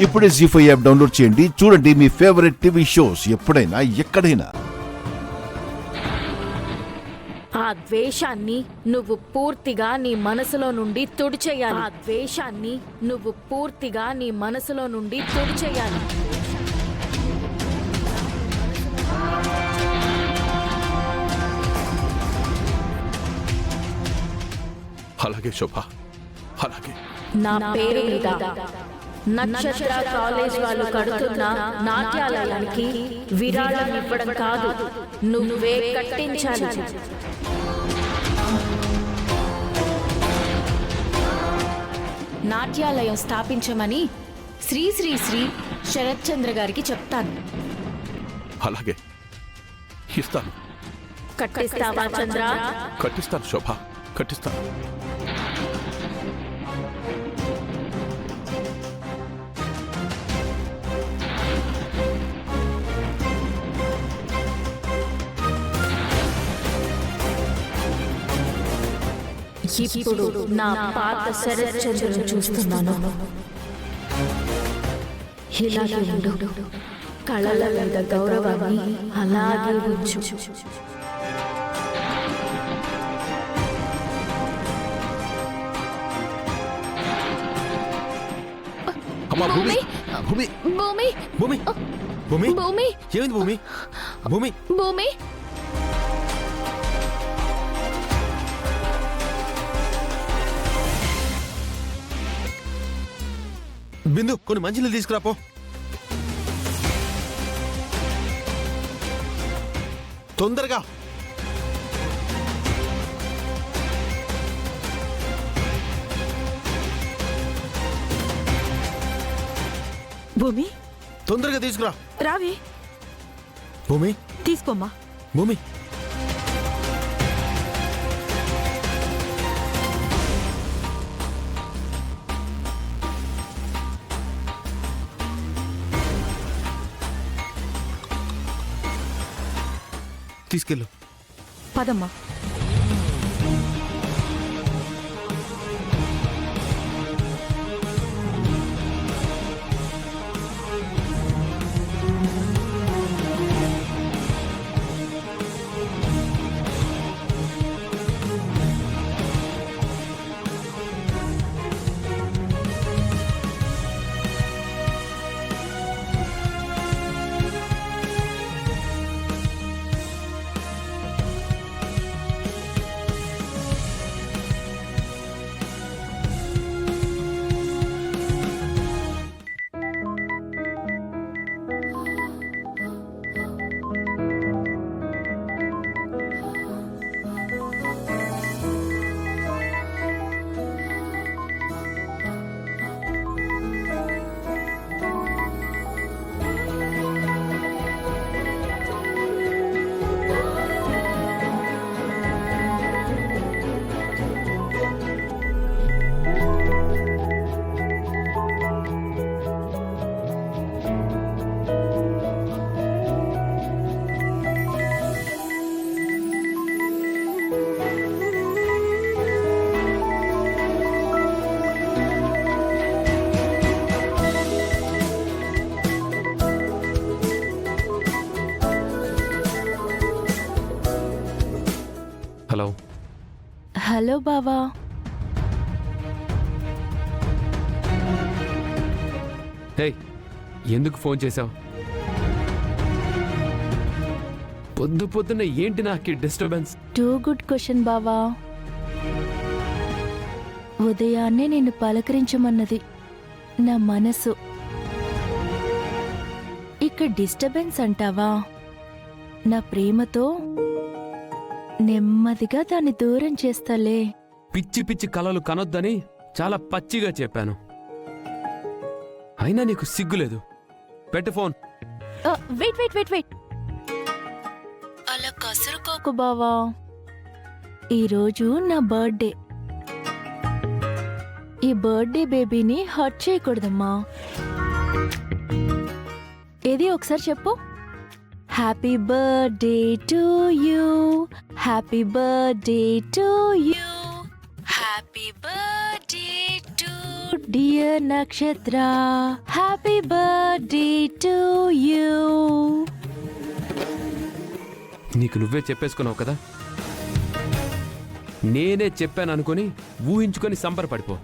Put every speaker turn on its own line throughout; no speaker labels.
ఇప్పుడే జీ5 app download చేయండి. చూడండి మీ ఫేవరెట్ టీవీ షోస్ ఎప్పుడైనా ఎక్కడైనా.
ఆ ద్వేషాన్ని నువ్వు పూర్తిగా నీ మనసులో నుండి తుడిచేయాలి. ఆ ద్వేషాన్ని నువ్వు పూర్తిగా నీ మనసులో నుండి తుడిచేయాలి.
అలాగే శోభ, అలాగే.
నా పేరు మీద నక్షత్ర కాలేజ్ వాళ్ళు కడుతున్న నాట్యాలయానికి విరాళం ఇవ్వడం కాదు, నువ్వే కట్టించాలి.
నాట్యాలయం స్థాపించమని శ్రీ శ్రీ శ్రీ శరత్చంద్ర గారికి చెప్తాను.
అలాగే ఇస్తాను.
కట్టిస్తావా చంద్ర?
కట్టిస్తాను శోభ, కట్టిస్తాను.
ఇప్పుడు నా పాత శరత్చంద్రుని చూస్తున్నాను. ఇలాగే ఉండు, కళల మీద గౌరవాన్ని అలాగే ఉంచు.
అమ్మా భూమి, భూమి,
భూమి
భూమి, భూమి,
భూమి
ఏమైంది భూమి? భూమి,
భూమి
బిందు కొన్ని మంచినీళ్ళు తీసుకురాపో. తొందరగా.
భూమి
తొందరగా తీసుకురా.
రావే,
భూమి,
తీసుకోమ్మా.
భూమి, తీసుకెళ్ళు.
పదమ్మా.
హలో.
హలో బావా.
హే, ఎందుకు ఫోన్ చేశావు? పొద్దు పొద్దున్న ఏంటి నాకు డిస్టర్బెన్స్?
టూ గుడ్ క్వశ్చన్ బావా. ఉదయాన్నే నిన్ను పలకరించమన్నది నా మనసు. ఇక డిస్టర్బెన్స్ అంటావా? నా ప్రేమతో నెమ్మదిగా దాన్ని దూరం చేస్తాలే.
పిచ్చి పిచ్చి కలలు కనొద్దని చాలా పచ్చిగా చెప్పాను. అయినా నీకు సిగ్గులేదు. పెట్టు phone.
Wait wait wait wait, అలా కసురుకోకు బావా. ఈరోజు నా బర్త్డే. ఈ బర్త్డే బేబీని హర్ట్ చేయకూడదమ్మా. ఏది ఒకసారి చెప్పు. Happy birthday to you, happy birthday to you, happy birthday to dear నక్షత్ర, హ్యాపీ బర్త్డే టు యూ.
నీకు నువ్వే చెప్పేసుకున్నావు కదా, నేనే చెప్పాను అనుకుని ఊహించుకొని సంబరపడిపో.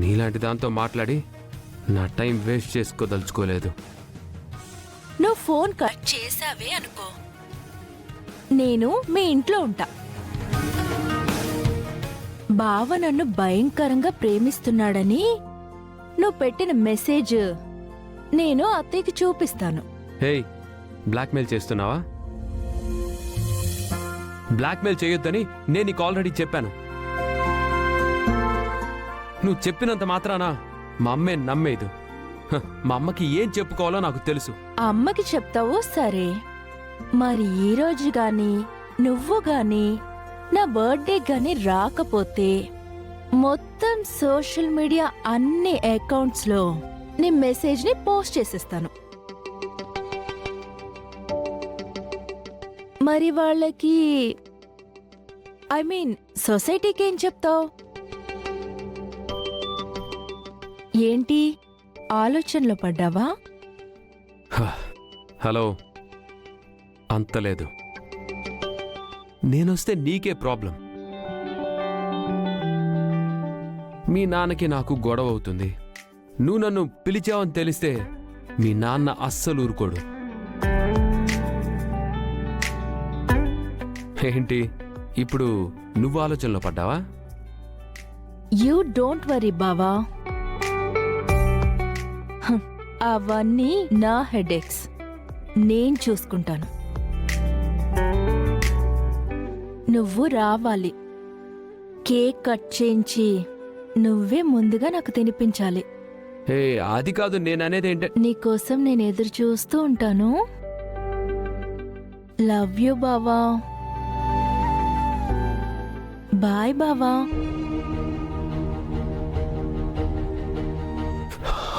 నీలాంటి దాంతో మాట్లాడి నా టైం వేస్ట్ చేసుకోదలుచుకోలేదు.
నువ్వు ఫోన్ కట్ చేసావే అనుకో, నేను మీ ఇంట్లో ఉంటా. బావ నన్ను భయంకరంగా ప్రేమిస్తున్నాడని నువ్వు పెట్టిన మెసేజ్ నేను అత్తయ్యకి చూపిస్తాను.
హేయ్, బ్లాక్మెయిల్ చేస్తున్నావా? బ్లాక్మెయిల్ చేయొద్దని నేను నీకు ఆల్రెడీ చెప్పాను. నువ్వు చెప్పినంత మాత్రాన మా అమ్మే నమ్మేదు. మా అమ్మకి ఏం చెప్పుకోవాలో నాకు తెలుసు.
అమ్మకి చెప్తావు సరే, మరి ఈ రోజు గాని నువ్వు గాని నా బర్త్డే గాని రాకపోతే మొత్తం సోషల్ మీడియా అన్ని అకౌంట్స్ లో నీ మెసేజ్ ని పోస్ట్ చేసేస్తాను. మరి వాళ్ళకి ఐ మీన్ సొసైటీకి ఏం చెప్తావు? ఏంటి ఆలోచనలో పడ్డావా?
హలో, అంతలేదు. నేనొస్తే నీకే ప్రాబ్లం. మీ నాన్నకి నాకు గొడవ అవుతుంది. నువ్వు నన్ను పిలిచావని తెలిస్తే మీ నాన్న అస్సలు ఊరుకోడు. ఏంటి ఇప్పుడు నువ్వు ఆలోచనలో పడ్డావా?
యూ డోంట్ వరీ బావా, అవన్నీ నా హెడేక్స్, నేను చూసుకుంటాను. నువ్వు రావాలి, కేక్ కట్ చేయించి నువ్వే ముందుగా నాకు తినిపించాలి.
ఏ అది కాదు నేననేది ఏంటంటే,
నీకోసం నేను ఎదురు చూస్తూ ఉంటాను. లవ్ యూ బావా. బాయ్ బావా.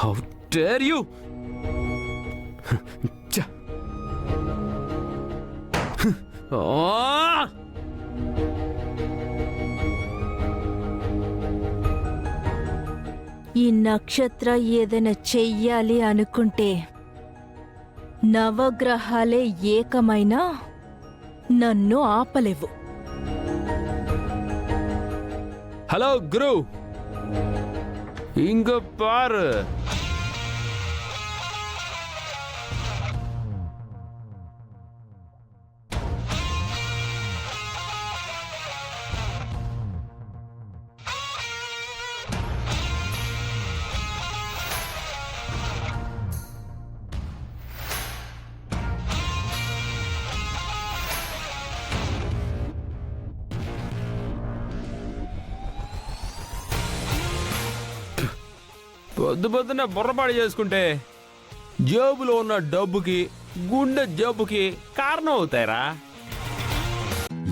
How dare you!
ఈ నక్షత్ర ఏదైనా చెయ్యాలి అనుకుంటే నవగ్రహాలే ఏకమైనా నన్ను ఆపలేవు.
హలో గురు, ఇంక పారు. పొద్దు పొద్దున బుర్రపాడు చేసుకుంటే జేబులో ఉన్న డబ్బుకి గుండె జబ్బుకి కారణం అవుతాయిరా.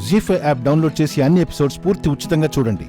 జీ5 యాప్ డౌన్లోడ్ చేసి అన్ని ఎపిసోడ్స్ పూర్తి ఉచితంగా చూడండి.